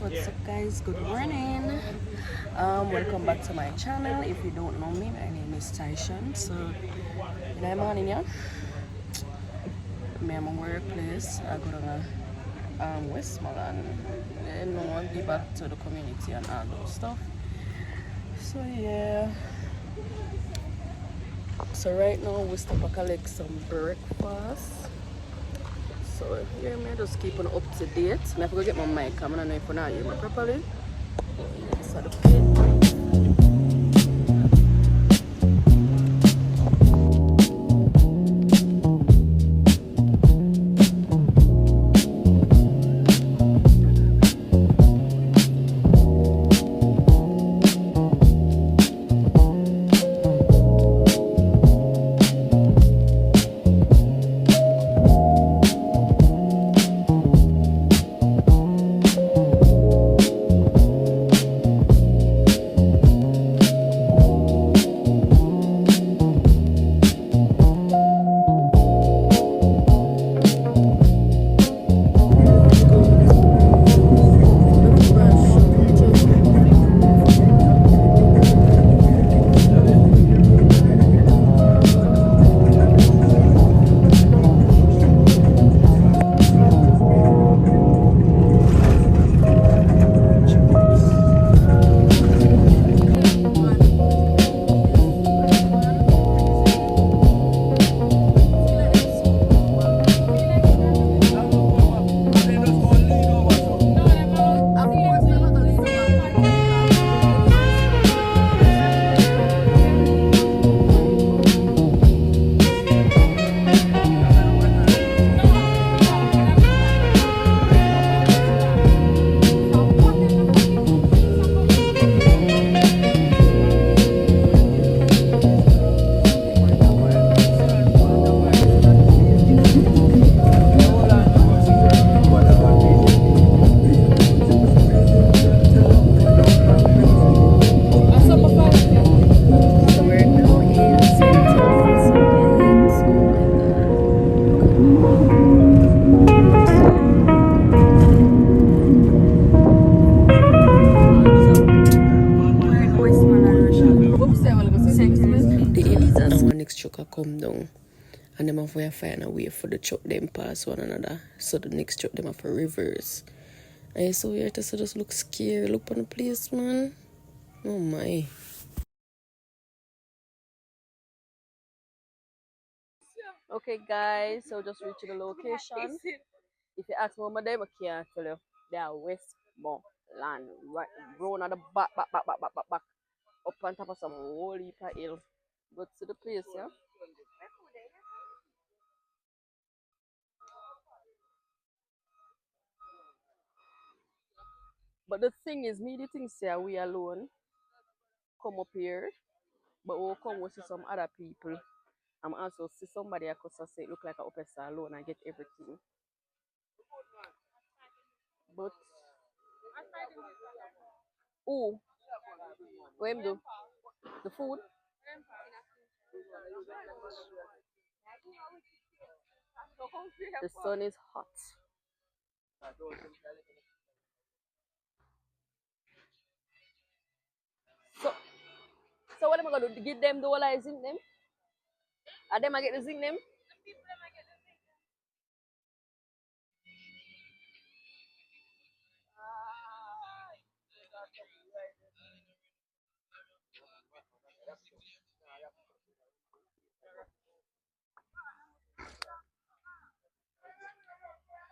What's up, guys? Good morning. Welcome back to my channel. If you don't know me, my name is Tyshon. So, in the morning, yeah, me at my workplace. I go to Westmoreland. And I want to give back to the community and all those stuff. So yeah. So right now we stop to collect some breakfast. So here me just keep on up to date. I have to go get my mic. I don't know if you not hear me properly. So the plate. Next truck come down and them have to find a way for the truck them pass one another. So the next truck them have to reverse. And so here to just look scary. Look on the place, man. Oh my. Okay guys, so just reaching the location. If you ask me what them, I can't tell you. They are Westmoreland. Right round at the back. Up on top of some whole heap of hill. But to the place, yeah. But the thing is, me the thing say we alone come up here, but we'll come with some other people. I'm also see somebody I could say it look like a officer alone and get everything. But oh, what him do? The food? The sun is hot. So so what am I gonna do? Give them the whole I zinc them? And them I get the zinc them?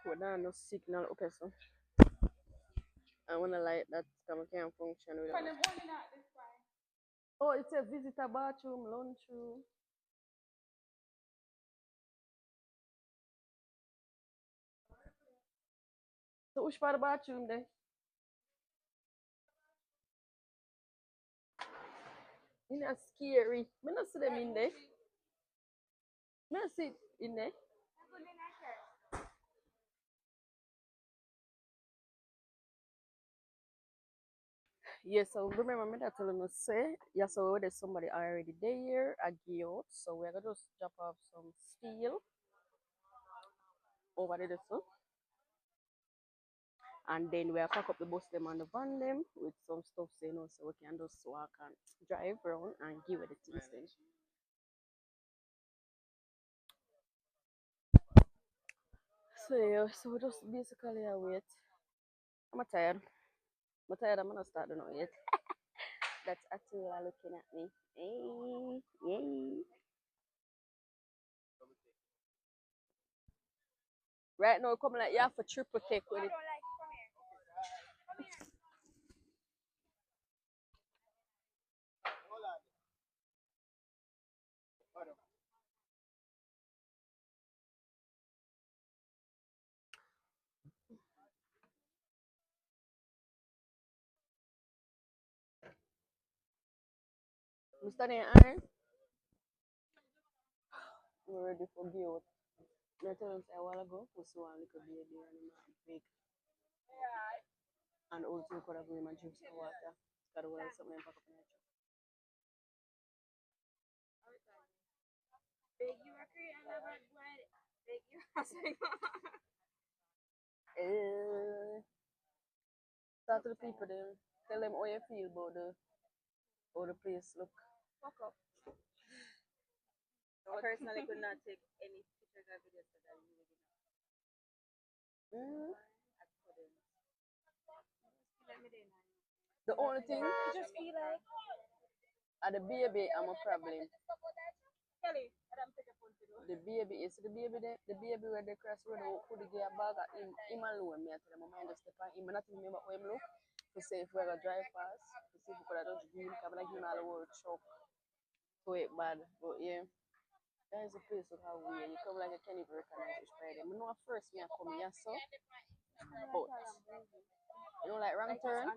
Well, there no signal okay so. I wanna like that camera can function with it. Oh, it's a visitor bathroom, lunch room. So which part of the bathroom there? You know scary. Me not see them in there. Me not see it in there. Yes, so remember me that telling us say, yeah, so there's somebody already there, a guilt, so we're gonna just drop off some steel over there, so. And then we are pack up the bus them and the van them with some stuff, so, you know, so we can just walk and drive around and give it the things then. So yeah, so we just basically wait. I'm tired. I'm tired, I'm gonna start doing it yet. That's Atula looking at me. Hey, yay. Right now, come like you have a triple cake with it. I'm studying iron. I'm ready for guilt. I told him a while ago, we saw a little baby and I'm big. And also could have been my juice and water. Gotta wear something back up in the truck. Big you were creating a bad blood. Big you talk to the people then. Tell them how you feel about how the place look. Fuck up. I personally could not take any pictures or videos for that. The only thing, I just feel like at the baby, I'm a problem. The baby is the baby there, the baby where they cross road, who the get a bag at him alone. Me I tell him, I'm just step on him, not remember how him look. To say if we're gonna drive fast, to see if we could have just green, come like him all the world truck. So it bad, but yeah. That is a place that how weird. You come like I can't even recognize which Friday. I know at first me I come here so, but you know like wrong turn,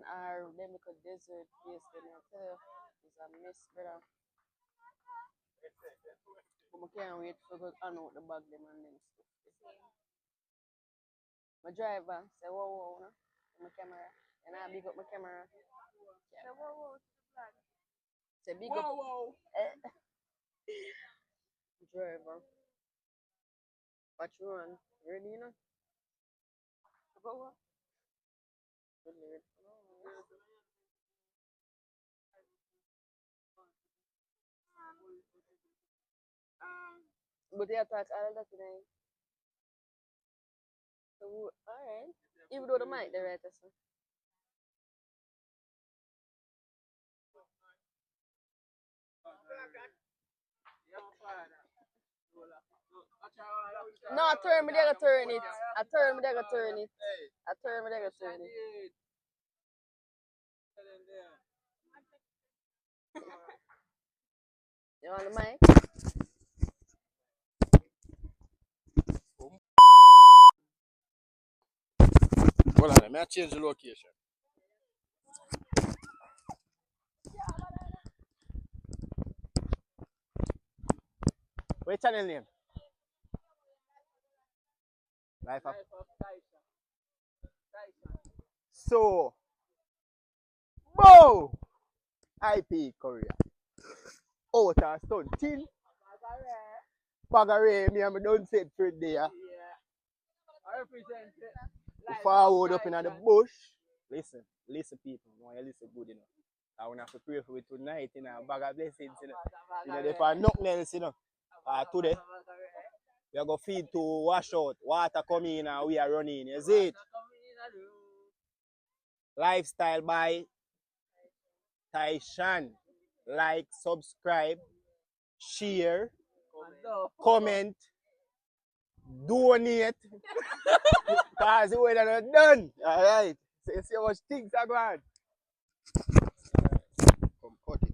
or them like a desert place. Then I tell you, it's a mess, brother. But I can't wait for go on out the bag them and them stuff. My driver say whoa whoa no, my camera, and I big up my camera. Say whoa whoa to the flag. Say big up. Whoa whoa. Driver. What you run? Ready, you know? Go. Good Lord. But they attack all that today. So, alright. Even though the mic, the right so. No, I turn me, they go turn it. I turn me, they go turn it. I turn me, they go turn it. You want the mic? Hold on, may I change the location? What's channel name? Life of So, boom! IP Korea. Outer stunting. Bagare, me and me don't say it for there. Yeah. I represent it. Forward up in the bush. Listen people. I want you listen good enough. I want to pray for you tonight, you know, bag of blessings, you know. You know, for nothing else, you know. Today, we are going to feed to wash out, water come in and we are running, is it? Lifestyle by Taishan. Like, subscribe, share, comment, donate. Because the way that are done. Alright. So you see how much things are going. Come, cut it.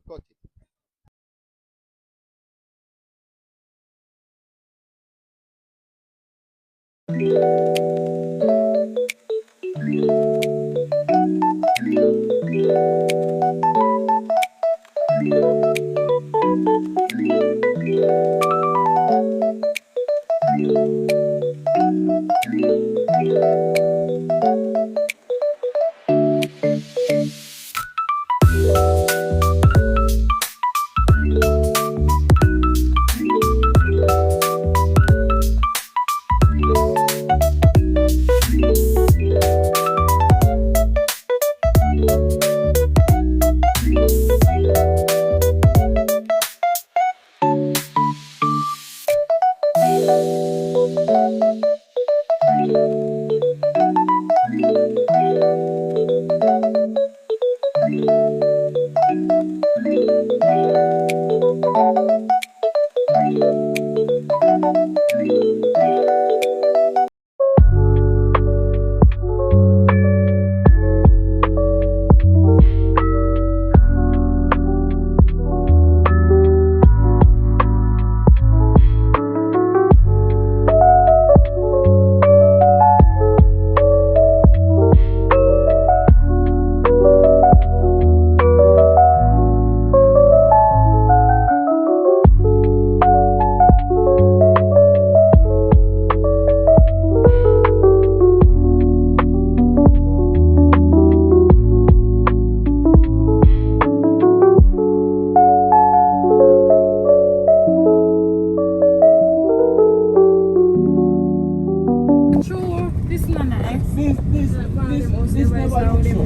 this never looks so.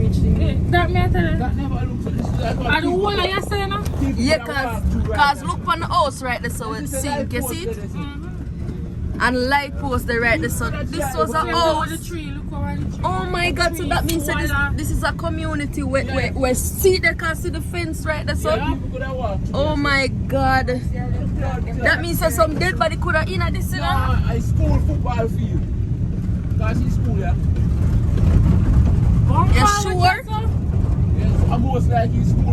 That me I tell you. That never looks so. This is like I the whole of you saying now? Yeah, cause look on the house right there, so it's sink, you see it? And light post there right there, so this was a house. The tree, look over the tree. Oh my god, so that means that this is a community where see they can see the fence right there, so oh my god. That means that some dead body could have in at this, you know? I school football field. Because it's school, yeah. You sure? Yes, almost like it's school